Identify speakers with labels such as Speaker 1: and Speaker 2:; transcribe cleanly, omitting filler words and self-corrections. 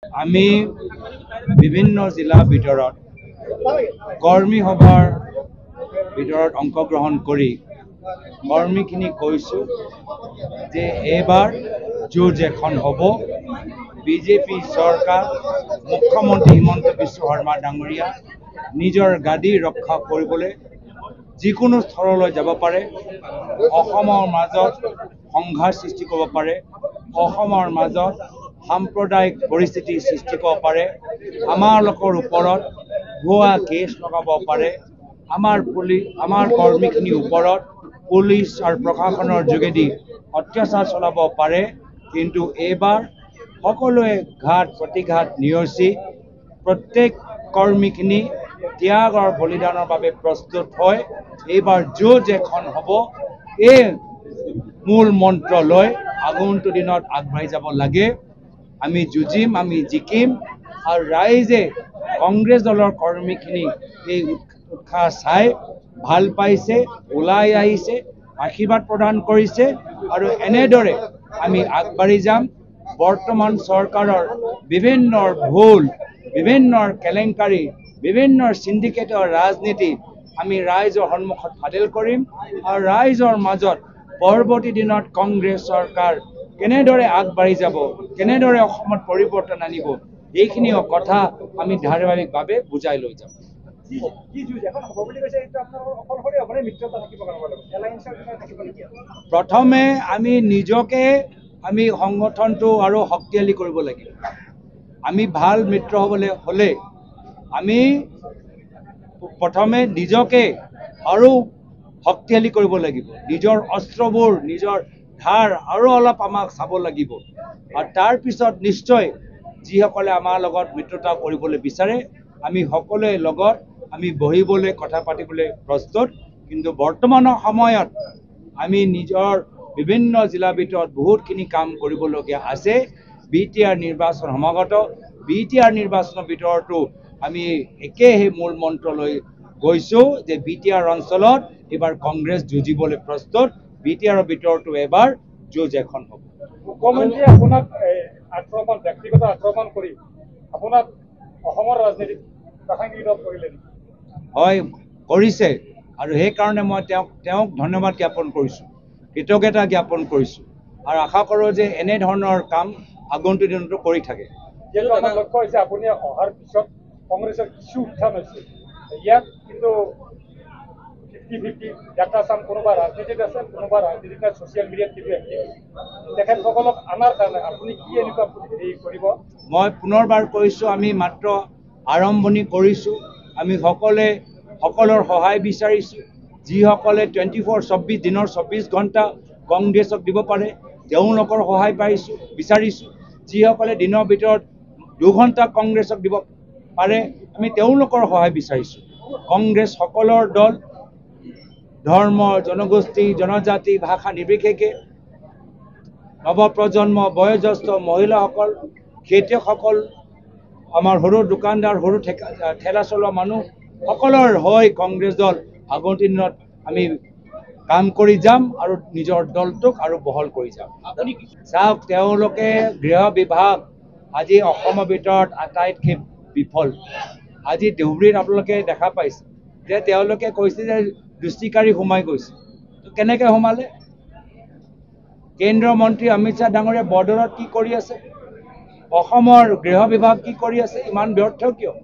Speaker 1: আমি বিভিন্ন জিলাৰ ভিতৰত কৰ্মী সভাৰ ভিতৰত অংশগ্ৰহণ কৰি কৰ্মীখিনি কৈছোঁ যে এইবাৰ যুঁজ এখন হ'ব। বিজেপি চৰকাৰ মুখ্যমন্ত্ৰী হিমন্ত বিশ্ব শৰ্মা ডাঙৰীয়া নিজৰ গাদী ৰক্ষা কৰিবলৈ যিকোনো স্তৰলৈ যাব পাৰে, অসমৰ মাজত সংঘাত সৃষ্টি কৰিব পাৰে, অসমৰ মাজত সাম্প্ৰদায়িক পৰিস্থিতি সৃষ্টি কৰিব পাৰে, আমাৰ লোকৰ ওপৰত ভুৱা কেছ লগাব পাৰে, আমাৰ কৰ্মীখিনিৰ ওপৰত পুলিচ আৰু প্ৰশাসনৰ যোগেদি অত্যাচাৰ চলাব পাৰে। কিন্তু এইবাৰ সকলোৱে ঘাট প্ৰতিঘাত নিয়চি প্ৰত্যেক কৰ্মীখিনি ত্যাগ আৰু বলিদানৰ বাবে প্ৰস্তুত হয়। এইবাৰ যুঁজ এখন হ'ব। এই মূল মন্ত্ৰ লৈ আগন্তুক দিনত আগবাঢ়ি যাব লাগে। আমি যুঁজিম, আমি জিকিম, আৰু ৰাইজে কংগ্ৰেছ দলৰ কৰ্মীখিনি এই উৎসাহ চাই ভাল পাইছে, ওলাই আহিছে, আশীৰ্বাদ প্ৰদান কৰিছে, আৰু এনেদৰে আমি আগবাঢ়ি যাম। বৰ্তমান চৰকাৰৰ বিভিন্ন ভুল, বিভিন্ন কেলেংকাৰী, বিভিন্ন চিণ্ডিকেটৰ ৰাজনীতি আমি ৰাইজৰ সন্মুখত ফাদিল কৰিম, আৰু ৰাইজৰ মাজত পৰৱৰ্তী দিনত কংগ্ৰেছ চৰকাৰ কেনেদৰে আগবাঢ়ি যাব, কেনেদৰে অসমত পৰিৱৰ্তন আনিব, এইখিনি কথা আমি ধাৰাবাহিকভাৱে বুজাই লৈ যাম। প্ৰথমে আমি নিজকে সংগঠনটো আৰু শক্তিশালী কৰিব লাগিব। আমি ভাল মিত্ৰ হ'বলৈ হ'লে আমি প্ৰথমে নিজকে আৰু শক্তিশালী কৰিব লাগিব। নিজৰ অস্ত্ৰবোৰ, নিজৰ ধাৰ আৰু অলপ আমাক চাব লাগিব, আৰু তাৰপিছত নিশ্চয় যিসকলে আমাৰ লগত মিত্ৰতা কৰিবলৈ বিচাৰে আমি সকলোৱে লগত আমি বহিবলৈ, কথা পাতিবলৈ প্ৰস্তুত। কিন্তু বৰ্তমানৰ সময়ত আমি নিজৰ বিভিন্ন জিলাৰ ভিতৰত বহুতখিনি কাম কৰিবলগীয়া আছে। BTR নিৰ্বাচন সমাগত, BTR নিৰ্বাচনৰ ভিতৰতো আমি একেই মূল মন্ত্ৰ লৈ গৈছোঁ যে BTR অঞ্চলত এইবাৰ কংগ্ৰেছ যুঁজিবলৈ প্ৰস্তুত। BTRৰ ভিতৰতো এবাৰ যুঁজ এখন হ'ব।
Speaker 2: মুখ্যমন্ত্ৰীয়ে আপোনাক ব্যক্তিগত আক্ৰমণ কৰি আপোনাক অসমৰ ৰাজনীতিত প্ৰাসংগিক কৰিলে নেকি?
Speaker 1: হয়, কৰিছে, আৰু সেইকাৰণে মই তেওঁক ধন্যবাদ জ্ঞাপন কৰিছোঁ, কৃতজ্ঞতা জ্ঞাপন কৰিছোঁ, আৰু আশা কৰোঁ যে এনেধৰণৰ কাম আগন্তুক দিনতো কৰি থাকে।
Speaker 2: যিহেতু আমাৰ লক্ষ্য হৈছে আপুনি অহাৰ পিছত কংগ্ৰেছৰ কিছু উত্থান হৈছে, ইয়াত কিন্তু 50-50 দেখা চাম। কোনোবা ৰাজনীতিত আছে, কোনোবা ৰাজনীতিত নাই, ছ'চিয়েল মিডিয়াত কিন্তু এক্টিভ। তেখেতসকলক আমাৰ কাৰণে আপুনি কি এনেকুৱা কৰিব?
Speaker 1: মই পুনৰবাৰ কৈছোঁ, আমি মাত্ৰ আৰম্ভণি কৰিছোঁ। আমি সকলৰ সহায় বিচাৰিছোঁ। যিসকলে 24 দিনৰ 24 ঘণ্টা কংগ্ৰেছক দিব পাৰে তেওঁলোকৰ সহায় বিচাৰিছোঁ। যিসকলে দিনৰ ভিতৰত 2 ঘণ্টা কংগ্ৰেছক দিব পাৰে আমি তেওঁলোকৰ সহায় বিচাৰিছোঁ। কংগ্ৰেছ সকলৰ দল, ধৰ্ম, জনগোষ্ঠী, জনজাতি, ভাষা নিৰ্বিশেষে, নৱপ্ৰজন্ম, বয়োজ্যেষ্ঠ, মহিলাসকল, খেতিয়কসকল, আমাৰ সৰু দোকানদাৰ, সৰু ঠেলা চলোৱা মানুহ সকলৰ হৈ কংগ্ৰেছ দল আগন্তুক দিনত আমি কাম কৰি যাম, আৰু নিজৰ দলটোক আৰু বহল কৰি যাম। চাওক, তেওঁলোকে গৃহ বিভাগ আজি অসমৰ ভিতৰত আটাইতকৈ বিফল। আজি ধুবুৰীত আপোনালোকে দেখা পাইছে যে তেওঁলোকে কৈছে যে দুষ্টিকাৰী সোমাই গৈছে। কেনেকৈ সোমালে? কেন্দ্ৰীয় মন্ত্ৰী অমিত শ্বাহ ডাঙৰীয়া বৰদোৱাৰত কি কৰি আছে? অসমৰ গৃহ বিভাগ কি কৰি আছে? ইমান ব্যৰ্থ কিয়?